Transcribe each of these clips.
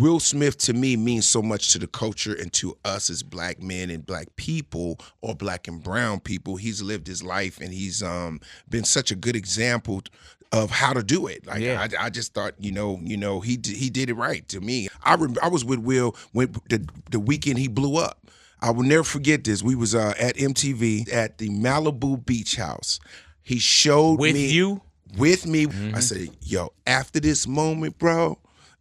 Will Smith to me means so much to the culture and to us as black men and black people, or black and brown people. He's lived his life, and he's been such a good example of how to do it. Like I just thought, he did it right to me. I was with Will when the weekend he blew up. I will never forget this. We was at MTV at the Malibu Beach House. He showed with me. I said, yo, after this moment, bro,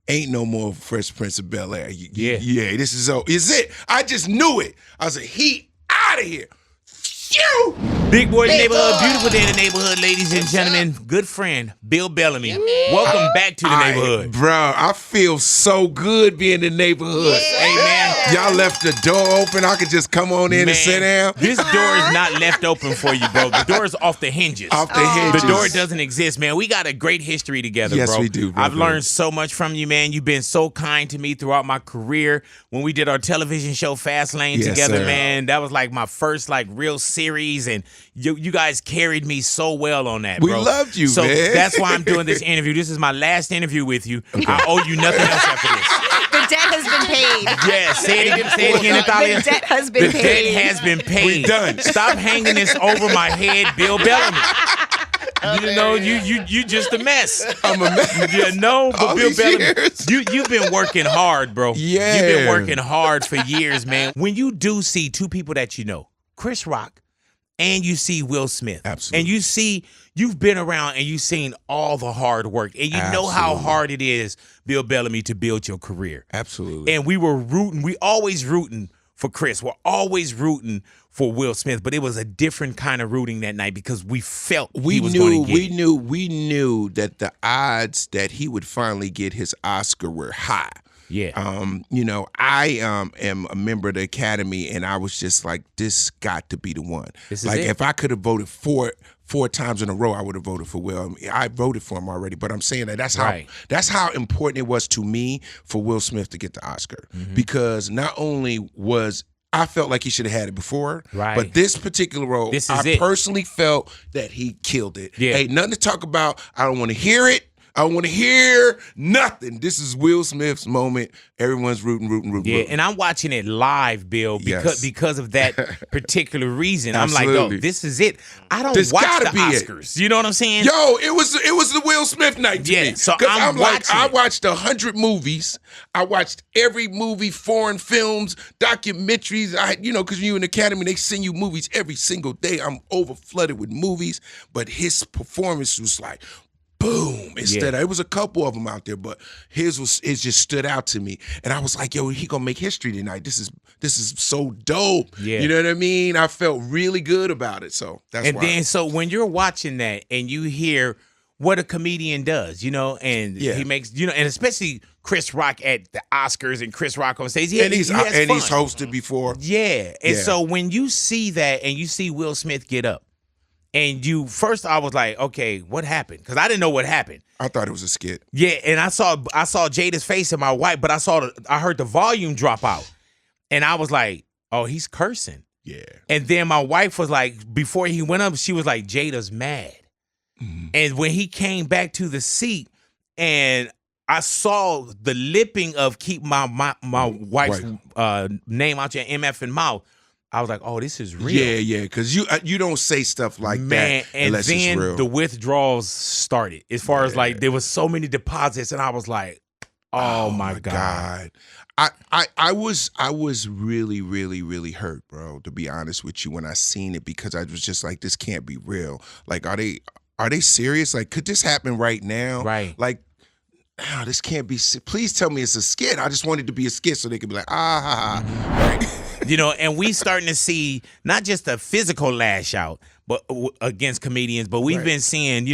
ain't no more Fresh Prince of Bel-Air. Yeah, this is it. I just knew it. I was like, he out of here. Phew! Big boy in the neighborhood, beautiful day in the neighborhood, ladies and gentlemen. Good friend, Bill Bellamy. Welcome back to the neighborhood. Bro, I feel so good being in the neighborhood. Hey, man. Y'all left the door open. I could just come on in and sit down. This door is not left open for you, bro. The door is off the hinges. Off the hinges. The door doesn't exist, man. We got a great history together, bro. Yes, we do, bro. I've learned so much from you, man. You've been so kind to me throughout my career. When we did our television show, Fast Lane, together, sir. man, that was like my first real series, and you guys carried me so well on that, bro. We loved you, so man. So that's why I'm doing this interview. This is my last interview with you. I owe you nothing else after this. The debt has been paid. Yeah, say it again, Natalia. The debt has been paid. The debt has been paid. We done. Stop hanging this over my head, Bill Bellamy. You just a mess. I'm a mess. But All Bill these Bellamy, years. you've been working hard, bro. Yeah. You've been working hard for years, man. When you do see two people that you know, Chris Rock and you see Will Smith. Absolutely. And you've been around and you've seen all the hard work. And you know how hard it is, Bill Bellamy, to build your career. Absolutely. And we always rooting for Chris. We're always rooting for Will Smith. But it was a different kind of rooting that night because we felt he was going to get it. We knew that the odds that he would finally get his Oscar were high. Yeah. I am a member of the Academy, and I was just like, this got to be the one. This is like, it. if I could have voted four times in a row, I would have voted for Will. I voted for him already, but I'm saying that's how important it was to me for Will Smith to get the Oscar. Because not only was I felt like he should have had it before, but this particular role, I personally felt that he killed it. Yeah. Ain't nothing to talk about. I don't want to hear it. I don't want to hear nothing. This is Will Smith's moment. Everyone's rooting. Yeah, and I'm watching it live, Bill, because of that particular reason. I'm like, oh, this is it. I don't watch the Oscars. You know what I'm saying? Yo, it was the Will Smith night to me. So I'm watching. I watched 100 movies. I watched every movie, foreign films, documentaries. Because you in the Academy, they send you movies every single day. I'm over flooded with movies, but his performance was like, boom. It was a couple of them out there, but it just stood out to me. And I was like, yo, he gonna make history tonight. This is so dope. Yeah. You know what I mean? I felt really good about it. So that's why. Then so when you're watching that and you hear what a comedian does, and he makes, and especially Chris Rock at the Oscars and Chris Rock on stage. He's hosted before. Yeah. And so when you see that and you see Will Smith get up, and first I was like, okay, what happened? Because I didn't know what happened. I thought it was a skit. Yeah, and I saw Jada's face and my wife, but I heard the volume drop out. And I was like, oh, he's cursing. Yeah. And then my wife was like, before he went up, she was like, Jada's mad. And when he came back to the seat and I saw the lipping of keep my wife's name out your MF and mouth, I was like, oh, this is real. Yeah, because you don't say stuff like that unless it's real. And then the withdrawals started. As far as there was so many deposits, and I was like, oh my God. I was really, really, really hurt, bro, to be honest with you, when I seen it, because I was just like, this can't be real. Like, are they serious? Like, could this happen right now? Right. Like, no, this can't be. Please tell me it's a skit. I just wanted it to be a skit so they could be like, Right. And we starting to see not just a physical lash out, but against comedians, but we've been seeing,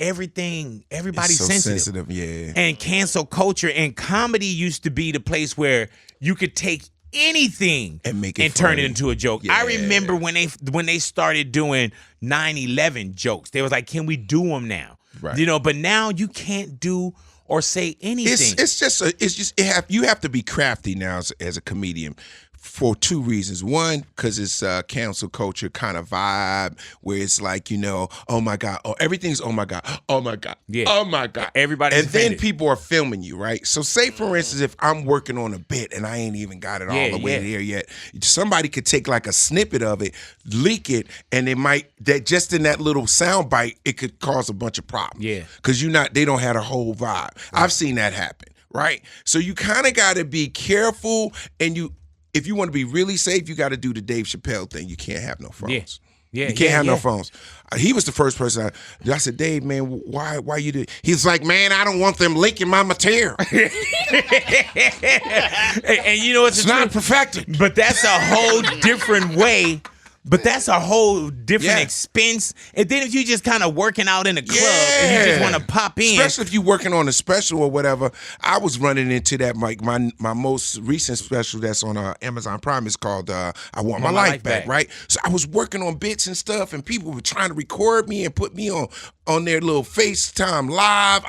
everybody's so sensitive. Yeah. And cancel culture and comedy used to be the place where you could take anything and make it turn funny. it into a joke. Yeah. I remember when they started doing 9/11 jokes. They was like, can we do them now? Right. But now you can't do or say anything. You have to be crafty now as a comedian. for two reasons. One, because it's cancel culture kind of vibe where it's like, oh my God, oh, everything's oh my God, oh my God, oh my God. Everybody's And then offended. people are filming you, right? So say, for instance, if I'm working on a bit and I ain't even got it all the way there yet, somebody could take like a snippet of it, leak it, and that just in that little sound bite, it could cause a bunch of problems. Yeah. Because they don't have a whole vibe. Right. I've seen that happen, right? So you kind of got to be careful, and if you want to be really safe, you got to do the Dave Chappelle thing. You can't have no phones. Yeah, you can't have no phones. He was the first person I said, Dave, man, why you did? He's like, man, I don't want them leaking my material. and you know it's not perfected. But that's a whole different way. But that's a whole different expense. And then if you just kind of working out in a club and you just want to pop in. Especially if you're working on a special or whatever. I was running into that. Like my most recent special that's on Amazon Prime is called I Want My Life Back, right? So I was working on bits and stuff, and people were trying to record me and put me on their little FaceTime Live.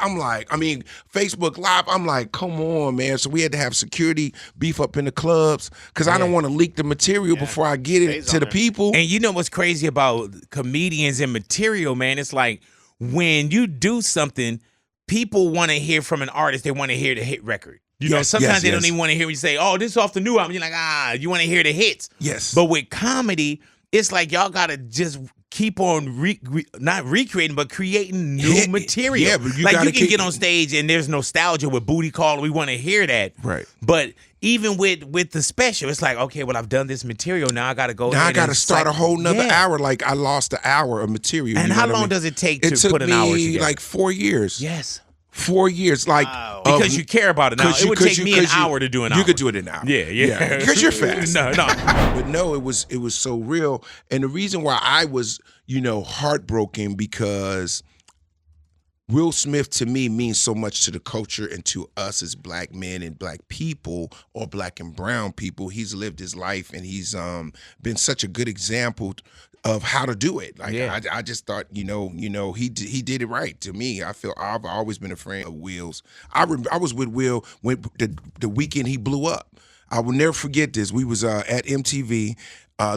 Facebook Live. I'm like, come on, man. So we had to have security beef up in the clubs because I don't want to leak the material before I get it to the people. And you know what's crazy about comedians and material, man? It's like when you do something, people want to hear from an artist. They want to hear the hit record. You know, sometimes they don't even want to hear you say, oh, this is off the new album. You're like, you want to hear the hits. Yes. But with comedy, it's like y'all got to just keep on not recreating, but creating new material. Yeah, but you can get on stage and there's nostalgia with Booty Call. We want to hear that. Right. But even with the special, it's like, okay, well, I've done this material. Now I got to go. Now I got to start a whole nother hour. Like I lost an hour of material. And how long does it take to put an hour together? It took me like 4 years. Yes. 4 years, like because you care about it. Now it would take me an hour to do an hour. You could do it in an hour. Yeah. Because you're fast. No. But no, it was so real, and the reason why I was heartbroken because Will Smith to me means so much to the culture and to us as black men and black people or black and brown people. He's lived his life and he's been such a good example of how to do it. Like I just thought, he did it right to me. I feel I've always been a friend of Will's. I was with Will when the weekend he blew up. I will never forget this. We was at MTV.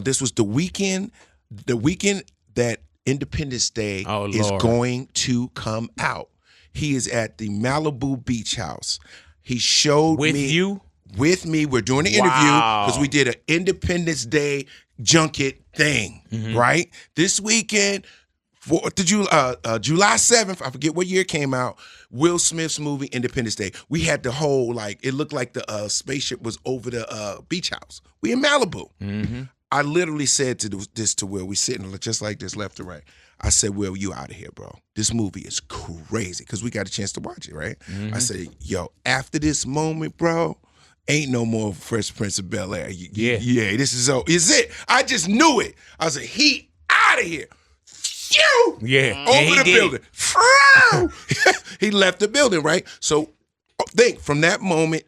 This was the weekend that Independence Day is going to come out. He is at the Malibu Beach House. He showed with you. With me. We're doing an interview because we did an Independence Day junket thing, right? This weekend, July 7th, I forget what year it came out, Will Smith's movie Independence Day. We had the whole, it looked like the spaceship was over the beach house. We in Malibu. Mm-hmm. I literally said this to Will. We sitting just like this, left to right. I said, Will, you out of here, bro. This movie is crazy because we got a chance to watch it, right? Mm-hmm. I said, yo, after this moment, bro, ain't no more Fresh Prince of Bel-Air. This is it. I just knew it. I was like, he out of here. Phew! Yeah. Over the building. He left the building, right? So think from that moment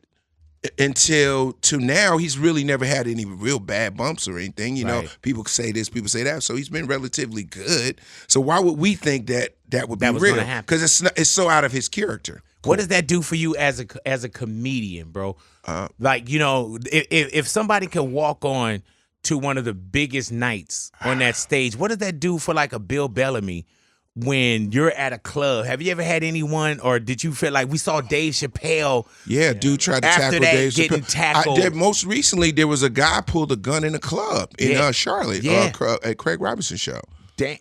until to now, he's really never had any real bad bumps or anything. You know, people say this, people say that. So he's been relatively good. So why would we think that would be real? Because it's so out of his character. What does that do for you as a comedian, bro? If somebody could walk on to one of the biggest nights on that stage, what does that do for like a Bill Bellamy when you're at a club? Have you ever had anyone, or did you feel like we saw Dave Chappelle? Yeah, dude tried to tackle Dave Chappelle. Tackled. Most recently, there was a guy pulled a gun in a club in Charlotte at Craig Robinson's show.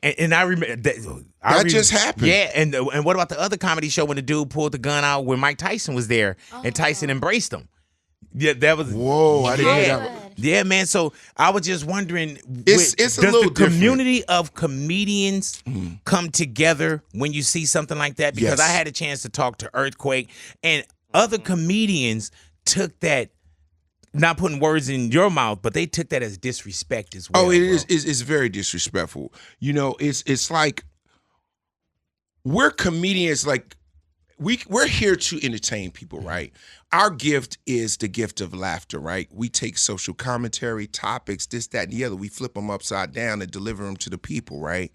And I remember that just happened. Yeah, and what about the other comedy show when the dude pulled the gun out when Mike Tyson was there and Tyson embraced him? Yeah, that was. Whoa, I didn't hear that. Yeah, man. So I was just wondering, does the community of comedians come together when you see something like that? Because I had a chance to talk to Earthquake, and other comedians took that. Not putting words in your mouth, but they took that as disrespect as well. Oh, it is. It's very disrespectful. You know, it's like we're comedians. Like we're here to entertain people, right? Our gift is the gift of laughter, right? We take social commentary, topics, this, that, and the other. We flip them upside down and deliver them to the people, right?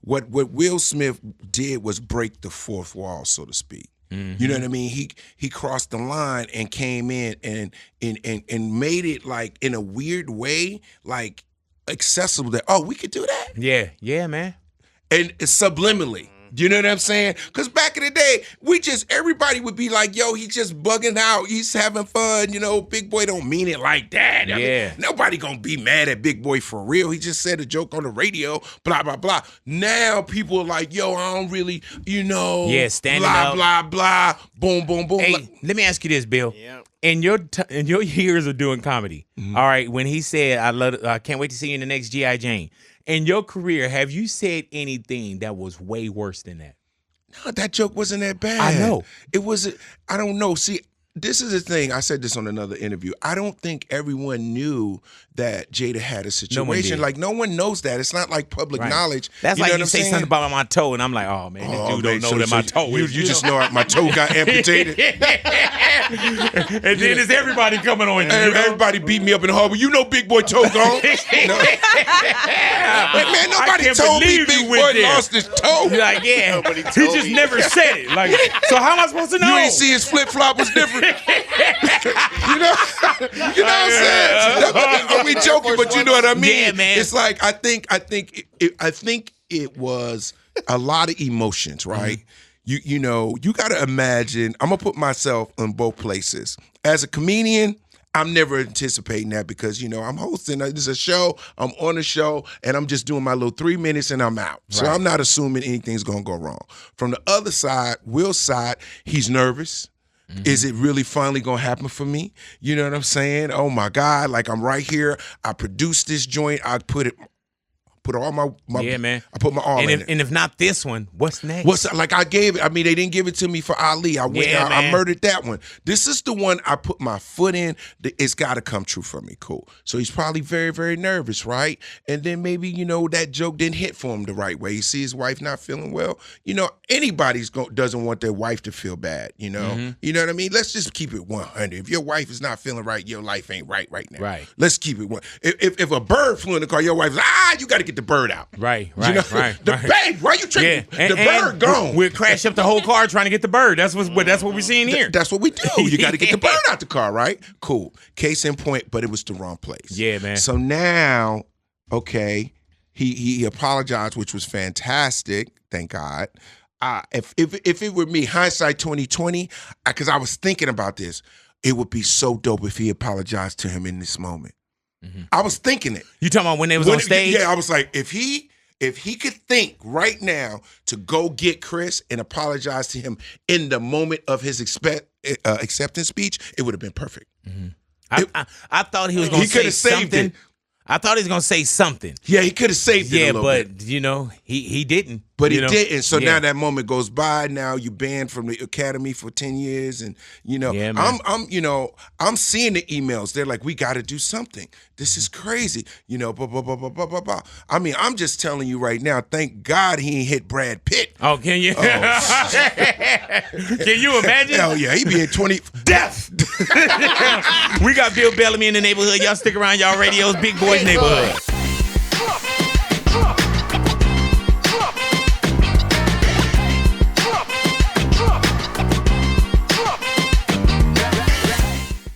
What Will Smith did was break the fourth wall, so to speak. You know what I mean? He crossed the line and came in and made it like in a weird way, like accessible that, oh, we could do that? Yeah, man. And it's subliminally. You know what I'm saying? Because back in the day, everybody would be like, yo, he's just bugging out. He's having fun. You know, Big Boy don't mean it like that. I mean, nobody going to be mad at Big Boy for real. He just said a joke on the radio, blah, blah, blah. Now people are like, yo, I don't really, standing blah, up. blah, blah, boom, boom, boom. Hey, let me ask you this, Bill. Yeah. In your years of doing comedy, all right, when he said, I can't wait to see you in the next G.I. Jane. In your career, have you said anything that was way worse than that? No, that joke wasn't that bad. I know. It wasn't, I don't know. See, this is the thing. I said this on another interview. I don't think everyone knew that Jada had a situation. No one knows that. It's not like public knowledge. That's you like know you what say I'm saying? something about my toe, and I'm like, oh, man, this dude don't know that my toe is. You just know my toe got amputated. And then it's everybody coming on you. Everybody beat me up in the harbor. You know Big Boy toe gone. Man, nobody told me Big Boy lost his toe. You're like, yeah. He just never said it. Like, so how am I supposed to know? You ain't see his flip-flop was different. you know what I'm saying? We joking, but you know what I mean. Yeah, man. It's like I think it was a lot of emotions, right? You got to imagine. I'm gonna put myself in both places. As a comedian, I'm never anticipating that because I'm hosting. This is a show. I'm on a show, and I'm just doing my little 3 minutes, and I'm out. So I'm not assuming anything's gonna go wrong. From the other side, Will's side, he's nervous. Is it really finally gonna happen for me? You know what I'm saying? Oh my God, like I'm right here. I produced this joint. I put all my man. I put my all in it. And if not this one, what's next? I gave it. I mean, they didn't give it to me for Ali. I went. I murdered that one. This is the one I put my foot in. It's got to come true for me. Cool. So he's probably very, very nervous, right? And then maybe that joke didn't hit for him the right way. You see his wife not feeling well. Anybody doesn't want their wife to feel bad. You know what I mean? Let's just keep it 100. If your wife is not feeling right, your life ain't right now. Right. Let's keep it one. If a bird flew in the car, your wife's you got to get the bird out. Right. Babe, why you tripping? The bird gone. We'll crash up the whole car trying to get the bird. That's what we're seeing here. That's what we do. You got to get the bird out the car, right? Cool. Case in point, but it was the wrong place. Yeah, man. So now, okay, he apologized, which was fantastic. Thank God. If it were me, hindsight 2020, because I was thinking about this, it would be so dope if he apologized to him in this moment. I was thinking it. You talking about when they was on stage? Yeah, I was like, if he could think right now to go get Chris and apologize to him in the moment of his acceptance speech, it would have been perfect. I thought he was going to say something. I thought he was going to say something. Yeah, he could have saved it a little bit. Yeah, but, he didn't. But he didn't. So now that moment goes by. Now you banned from the academy for 10 years. And, I'm seeing the emails. They're like, we got to do something. This is crazy. Blah, blah, blah, blah, blah, blah, blah. I mean, I'm just telling you right now, thank God he ain't hit Brad Pitt. Oh, can you? Can you imagine? Hell yeah, he be in 20. Death. We got Bill Bellamy in the neighborhood. Y'all stick around, y'all radios, Big Boy's Neighborhood.